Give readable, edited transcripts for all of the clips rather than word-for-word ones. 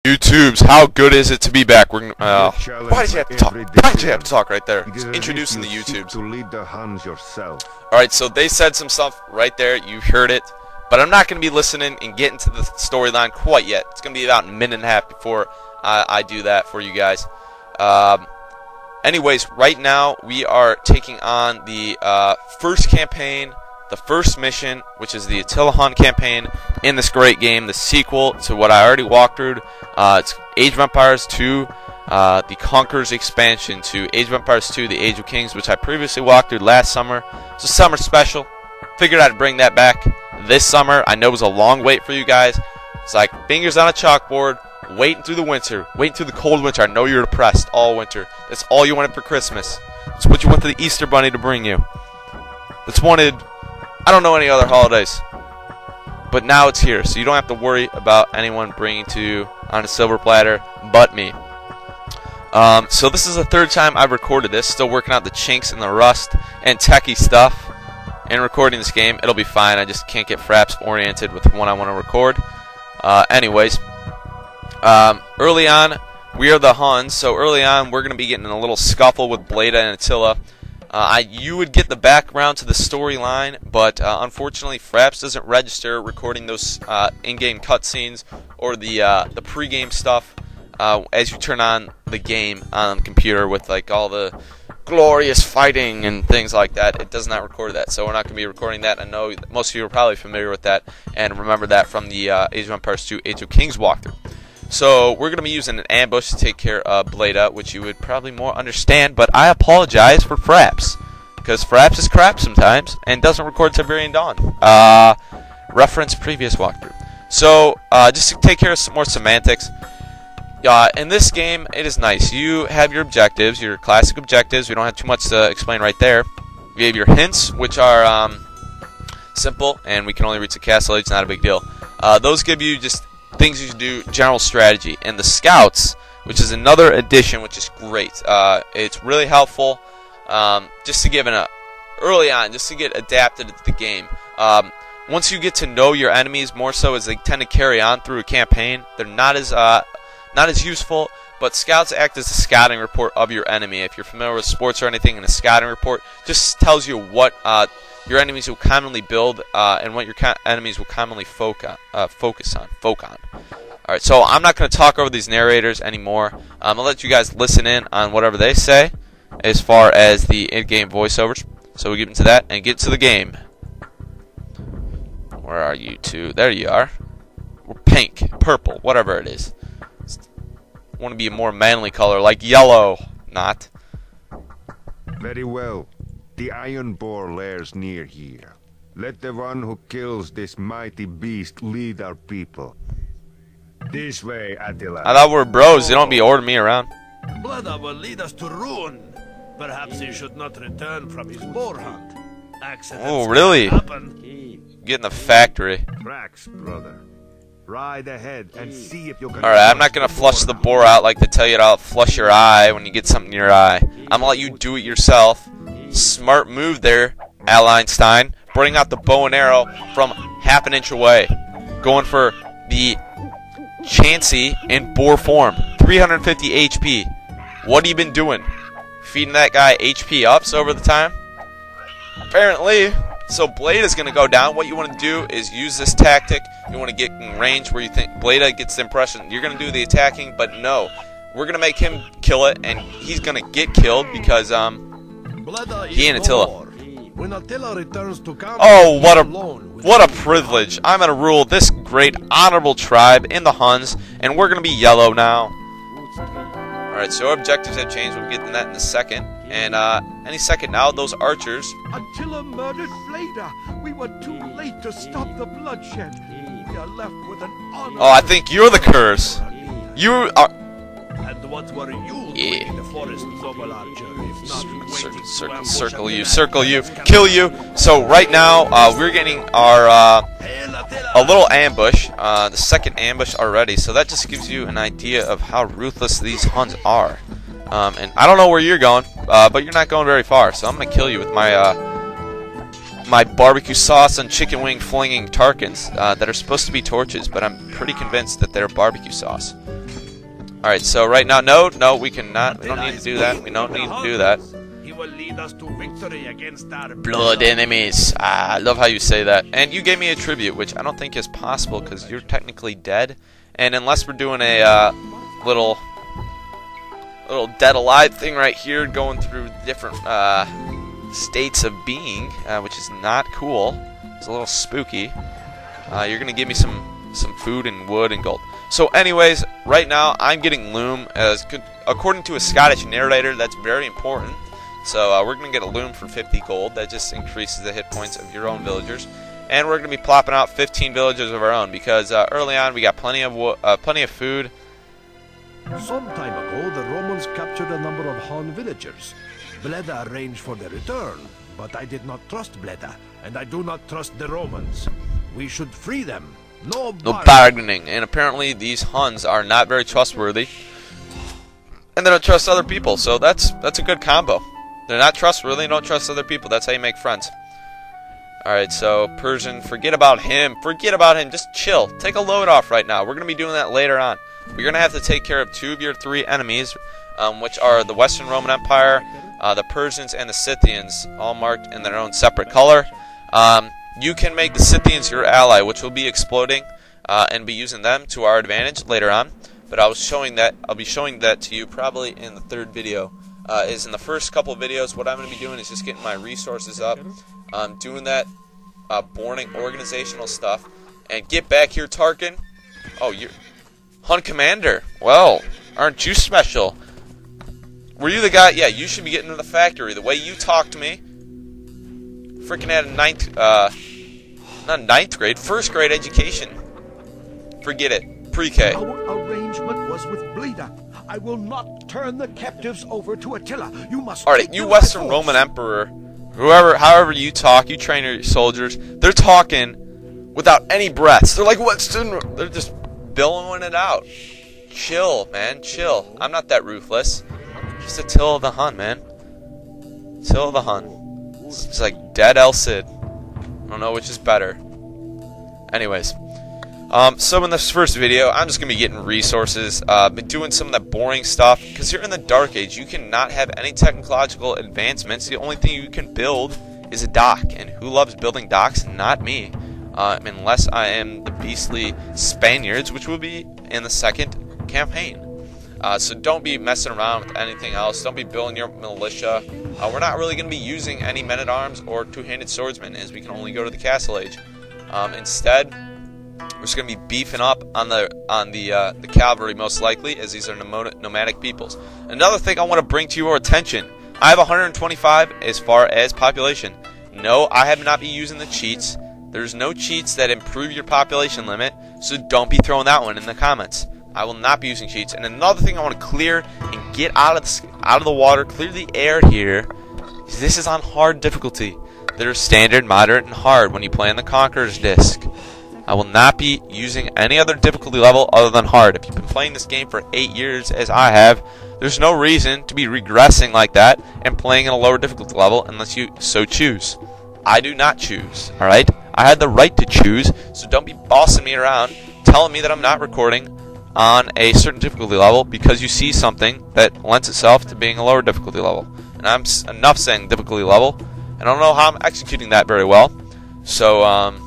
YouTubes, how good is it to be back? We're why did you have to talk? Why did you have to talk right there? Just introducing the YouTubes. To lead the Huns yourself. All right, so they said some stuff right there. You heard it, but I'm not going to be listening and getting to the storyline quite yet. It's going to be about a minute and a half before I do that for you guys. Anyways, right now we are taking on the first campaign. The first mission, which is the Attila the Hun campaign in this great game, the sequel to what I already walked through. It's Age of Empires 2, the Conquerors expansion to Age of Empires 2, the Age of Kings, which I previously walked through last summer. It's a summer special. Figured I'd bring that back this summer. I know it was a long wait for you guys. It's like fingers on a chalkboard, waiting through the winter, waiting through the cold winter. I know you're depressed all winter. That's all you wanted for Christmas. It's what you want the Easter Bunny to bring you. It's wanted... I don't know any other holidays, but now it's here, so you don't have to worry about anyone bringing to you on a silver platter but me. So this is the third time I've recorded this, still working out the chinks and the rust and techie stuff in recording this game. It'll be fine, I just can't get fraps oriented with what I want to record. Anyways, early on, we are the Huns, so early on we're going to be getting in a little scuffle with Bleda and Attila. You would get the background to the storyline, but unfortunately, Fraps doesn't register recording those in-game cutscenes or the pre-game stuff as you turn on the game on the computer with like all the glorious fighting and things like that. It does not record that, so we're not going to be recording that. I know most of you are probably familiar with that and remember that from the Age of Empires 2 Age of Kings walkthrough. So we're going to be using an ambush to take care of Bleda, which you would probably more understand, but I apologize for Fraps, because Fraps is crap sometimes and doesn't record Siberian Dawn. Reference previous walkthrough. So just to take care of some more semantics, in this game it is nice. You have your objectives, your classic objectives. We don't have too much to explain right there. You have your hints, which are simple, and we can only reach the castle age, not a big deal. Those give you just things you should do, general strategy, and the scouts, which is another addition, which is great. It's really helpful, just to give early on, just to get adapted to the game. Once you get to know your enemies more so as they tend to carry on through a campaign, they're not as useful. But scouts act as a scouting report of your enemy. If you're familiar with sports or anything, and a scouting report just tells you what your enemies will commonly build and what your enemies will commonly focus on. Alright, so I'm not going to talk over these narrators anymore. I'm going to let you guys listen in on whatever they say as far as the in-game voiceovers. So we get into that and get to the game. Where are you two? There you are. We're pink, purple, whatever it is. I want to be a more manly color, like yellow. Not. Very well. The iron boar lairs near here. Let the one who kills this mighty beast lead our people. This way, Attila. I thought we were bros. You don't be ordering me around. Bleda will lead us to ruin. Perhaps he should not return from his boar hunt. Accidents Oh, really? happen. Get in the factory. Tracks, brother. Ride ahead and see if you can. Alright, I'm not going to flush the boar out like they tell you to flush your eye when you get something in your eye. I'm going to let you do it yourself. Smart move there, Al Einstein. Bring out the bow and arrow from half an inch away. Going for the Chansey in boar form. 350 HP. What have you been doing? Feeding that guy HP ups over the time? Apparently. So Blade is going to go down. What you want to do is use this tactic. You want to get in range where you think Blade gets the impression you're going to do the attacking, but no. We're going to make him kill it, and he's going to get killed because he and Attila. When Attila returns to Oh, what a privilege. I'm going to rule this great honorable tribe in the Huns, and we're going to be yellow now. Alright, so our objectives have changed. We'll get to that in a second. And any second now, those archers. Attila murdered Bleda. We were too late to stop the bloodshed. We are left with an honor. Oh, I think you're the curse. You are. And what were you doing in the forest, noble archer? If not waiting Circle you, kill you. So right now, we're getting our a little ambush, the second ambush already. So that just gives you an idea of how ruthless these Huns are. And I don't know where you're going, but you're not going very far. So I'm gonna kill you with my barbecue sauce and chicken wing flinging Tarkins that are supposed to be torches, but I'm pretty convinced that they're barbecue sauce. Alright, so right now, no, we cannot. We don't need to do that. We don't need to do that. He will lead us to victory against our Blood enemies. Ah, I love how you say that. And you gave me a tribute, which I don't think is possible because you're technically dead. And unless we're doing a little dead alive thing right here, going through different states of being, which is not cool. It's a little spooky. You're gonna give me some food and wood and gold. So anyways, right now I'm getting loom. According to a Scottish narrator, that's very important. So we're going to get a loom for 50 gold. That just increases the hit points of your own villagers. And we're going to be plopping out 15 villagers of our own because early on we got plenty of food. Some time ago, the Romans captured a number of Hun villagers. Bleda arranged for their return, but I did not trust Bleda, and I do not trust the Romans. We should free them. No bargaining. And apparently these Huns are not very trustworthy, and they don't trust other people. So that's a good combo. They're not trustworthy, don't trust other people. That's how you make friends. Alright, so Persian, forget about him. Forget about him. Just chill. Take a load off right now. We're going to be doing that later on. We're going to have to take care of 2 of your 3 enemies, which are the Western Roman Empire, the Persians, and the Scythians, all marked in their own separate color. You can make the Scythians your ally, which will be exploding, and be using them to our advantage later on. But I'll be showing that to you probably in the 3rd video. Is in the first couple videos, what I'm going to be doing is just getting my resources up, doing that boring organizational stuff, and get back here, Tarkin. Oh, you're Hun Commander. Well, aren't you special? Were you the guy? Yeah, you should be getting to the factory. The way you talk to me, freaking had a not 9th grade, 1st grade education. Forget it, pre-K. Our arrangement was with Bleda. I will not turn the captives over to Attila. You must. Alright, you Western Roman Emperor, however you talk, you train your soldiers, they're talking without any breaths. They're like, they're just billowing it out. Chill, man, chill. I'm not that ruthless. Just Attila the Hun, man. Attila the Hun. It's like dead El Cid. I don't know which is better. Anyways. So in this first video, I'm just going to be getting resources, been doing some of that boring stuff, because you're in the Dark Age. You cannot have any technological advancements. The only thing you can build is a dock, and who loves building docks? Not me, unless I am the beastly Spaniards, which will be in the 2nd campaign. So don't be messing around with anything else. Don't be building your militia. We're not really going to be using any men-at-arms or 2-handed swordsmen, as we can only go to the Castle Age. Instead, we're just going to be beefing up on the cavalry, most likely, as these are nomadic peoples. Another thing I want to bring to your attention, I have 125 as far as population. No, I have not been using the cheats. There's no cheats that improve your population limit, so don't be throwing that one in the comments. I will not be using cheats. And another thing I want to clear and get out of the water, clear the air here, is this is on hard difficulty. There's standard, moderate, and hard when you play on the Conquerors disc. I will not be using any other difficulty level other than hard. If you've been playing this game for 8 years, as I have, there's no reason to be regressing like that and playing in a lower difficulty level unless you so choose. I do not choose, alright? I had the right to choose, so don't be bossing me around, telling me that I'm not recording on a certain difficulty level because you see something that lends itself to being a lower difficulty level. And I'm enough saying difficulty level, and I don't know how I'm executing that very well. So,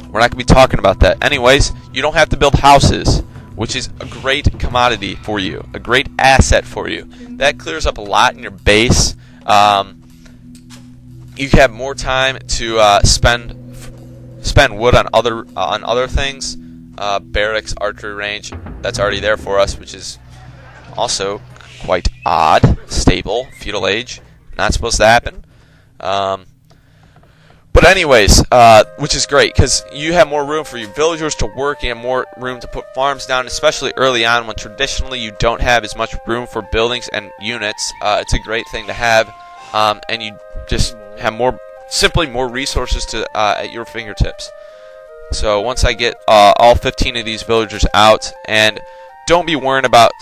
we're not going to be talking about that. Anyways, you don't have to build houses, which is a great commodity for you, a great asset for you. That clears up a lot in your base. You have more time to spend wood on other things. Barracks, archery range, that's already there for us, which is also quite odd. Stable, feudal age, not supposed to happen. But anyways, which is great, because you have more room for your villagers to work, you have more room to put farms down, especially early on when traditionally you don't have as much room for buildings and units. It's a great thing to have, and you just have simply more resources at your fingertips. So once I get all 15 of these villagers out, and don't be worrying about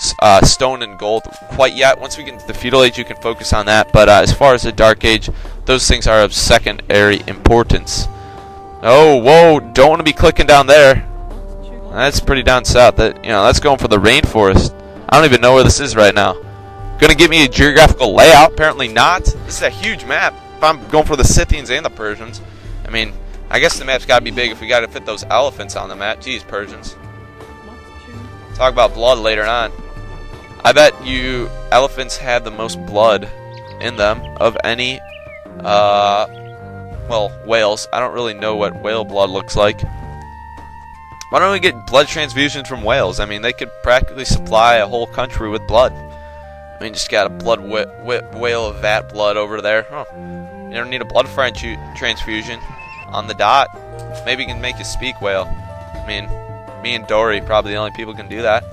stone and gold quite yet. Once we get into the feudal age, you can focus on that. But as far as the dark age, those things are of secondary importance. Oh, whoa! Don't want to be clicking down there. That's pretty down south. That's going for the rainforest. I don't even know where this is right now. Gonna give me a geographical layout? Apparently not. This is a huge map. If I'm going for the Scythians and the Persians, I mean, I guess the map's got to be big if we got to fit those elephants on the map. Jeez, Persians. Talk about blood later on. I bet you elephants have the most blood in them of any, well, whales. I don't really know what whale blood looks like. Why don't we get blood transfusions from whales? I mean, they could practically supply a whole country with blood. I mean, just got a blood whale of that blood over there. Huh. You don't need a blood transfusion on the dot. Maybe you can make you speak whale. I mean, me and Dory probably the only people who can do that.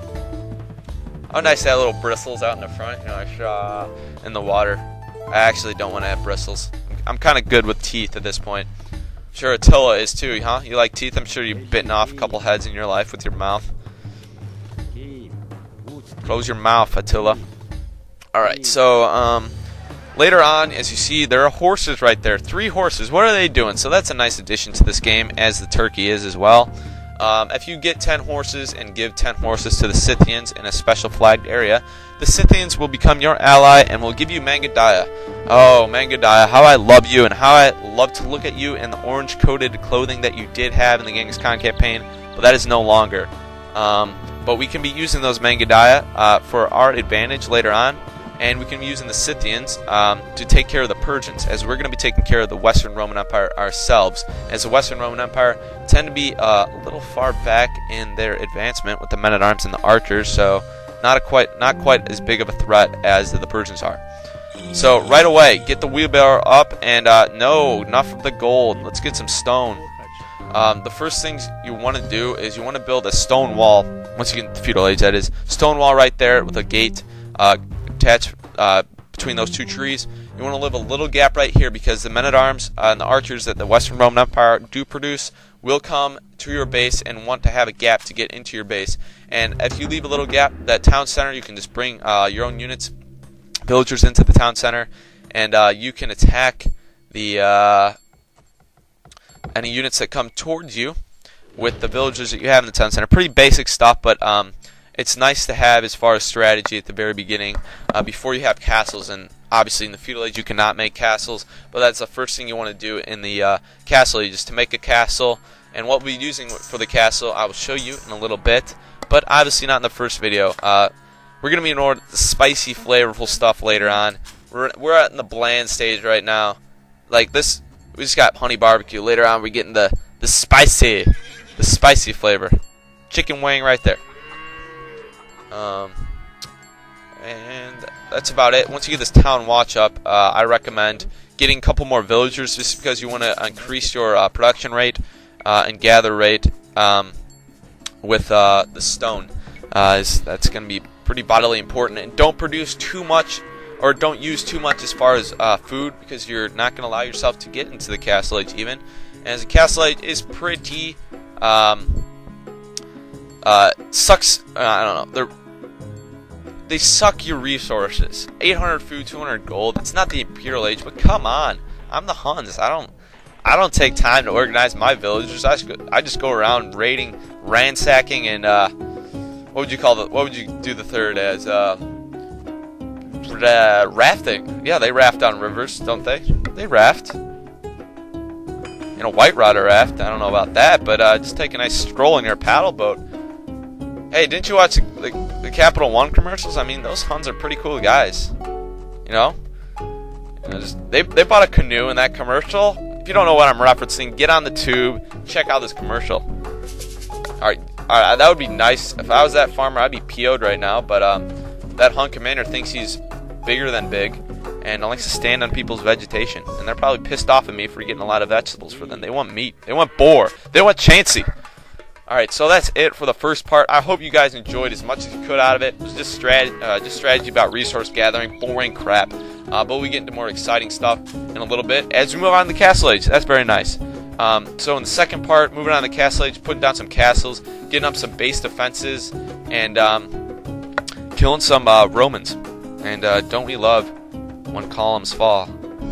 Oh, nice to have little bristles out in the front. You know, in the water. I actually don't want to have bristles. I'm kind of good with teeth at this point. Sure, Attila is too, huh? You like teeth? I'm sure you've bitten off a couple heads in your life with your mouth. Close your mouth, Attila. Alright, so, later on, as you see, there are horses right there. 3 horses. What are they doing? So that's a nice addition to this game, as the turkey is as well. If you get 10 horses and give 10 horses to the Scythians in a special flagged area, the Scythians will become your ally and will give you Mangadaya. Oh, Mangadaya, how I love you and how I love to look at you in the orange-coated clothing that you did have in the Genghis Khan campaign, but that is no longer. But we can be using those Mangadaya for our advantage later on, and we can be using the Scythians to take care of the Persians, as we're going to be taking care of the Western Roman Empire ourselves, as the Western Roman Empire tend to be a little far back in their advancement with the men-at-arms and the archers, so not quite as big of a threat as the Persians are. So right away, get the wheelbarrow up, and no, enough of the gold. Let's get some stone. The first things you want to do is you want to build a stone wall. Once you get into the feudal age, that is, stone wall right there with a gate attached between those 2 trees. You want to leave a little gap right here because the men-at-arms and the archers that the Western Roman Empire do produce will come to your base and want to have a gap to get into your base. And if you leave a little gap, that town center, you can just bring your own units, villagers into the town center, and you can attack the any units that come towards you with the villagers that you have in the town center. Pretty basic stuff, but it's nice to have as far as strategy at the very beginning before you have castles. And obviously in the feudal age you cannot make castles, but that's the first thing you want to do in the castle age, is to make a castle. And what we'll be using for the castle I will show you in a little bit, but obviously not in the first video. We're going to be in order the spicy, flavorful stuff later on. We're at in the bland stage right now. Like this, we just got honey barbecue. Later on we're getting the spicy flavor. Chicken wing right there. And that's about it. Once you get this town watch up, I recommend getting a couple more villagers, just because you want to increase your production rate and gather rate with the stone. That's going to be pretty vitally important. And don't produce too much, or don't use too much as far as food, because you're not going to allow yourself to get into the castle age even. And as the castle age is pretty sucks. I don't know. They suck your resources. 800 food, 200 gold. It's not the Imperial Age, but come on. I'm the Huns. I don't take time to organize my villagers. I just go around raiding, ransacking, and what would you do the third as? Rafting. Yeah, they raft on rivers, don't they? They raft. In a white rider raft. I don't know about that, but just take a nice stroll in your paddle boat. Hey, didn't you watch the Capital One commercials? I mean, those Huns are pretty cool guys. You know? They bought a canoe in that commercial. If you don't know what I'm referencing, get on the tube, check out this commercial. Alright, that would be nice. If I was that farmer, I'd be PO'd right now, but that Hun commander thinks he's bigger than big and likes to stand on people's vegetation. And they're probably pissed off at me for getting a lot of vegetables for them. They want meat. They want boar. They want chancy. Alright, so that's it for the first part. I hope you guys enjoyed as much as you could out of it. It was just strategy about resource gathering, boring crap. But we get into more exciting stuff in a little bit as we move on to the castle age. That's very nice. So in the second part, moving on to the castle age, putting down some castles, getting up some base defenses, and killing some Romans. And don't we love when columns fall?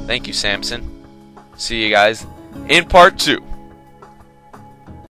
Thank you, Samson. See you guys in part 2.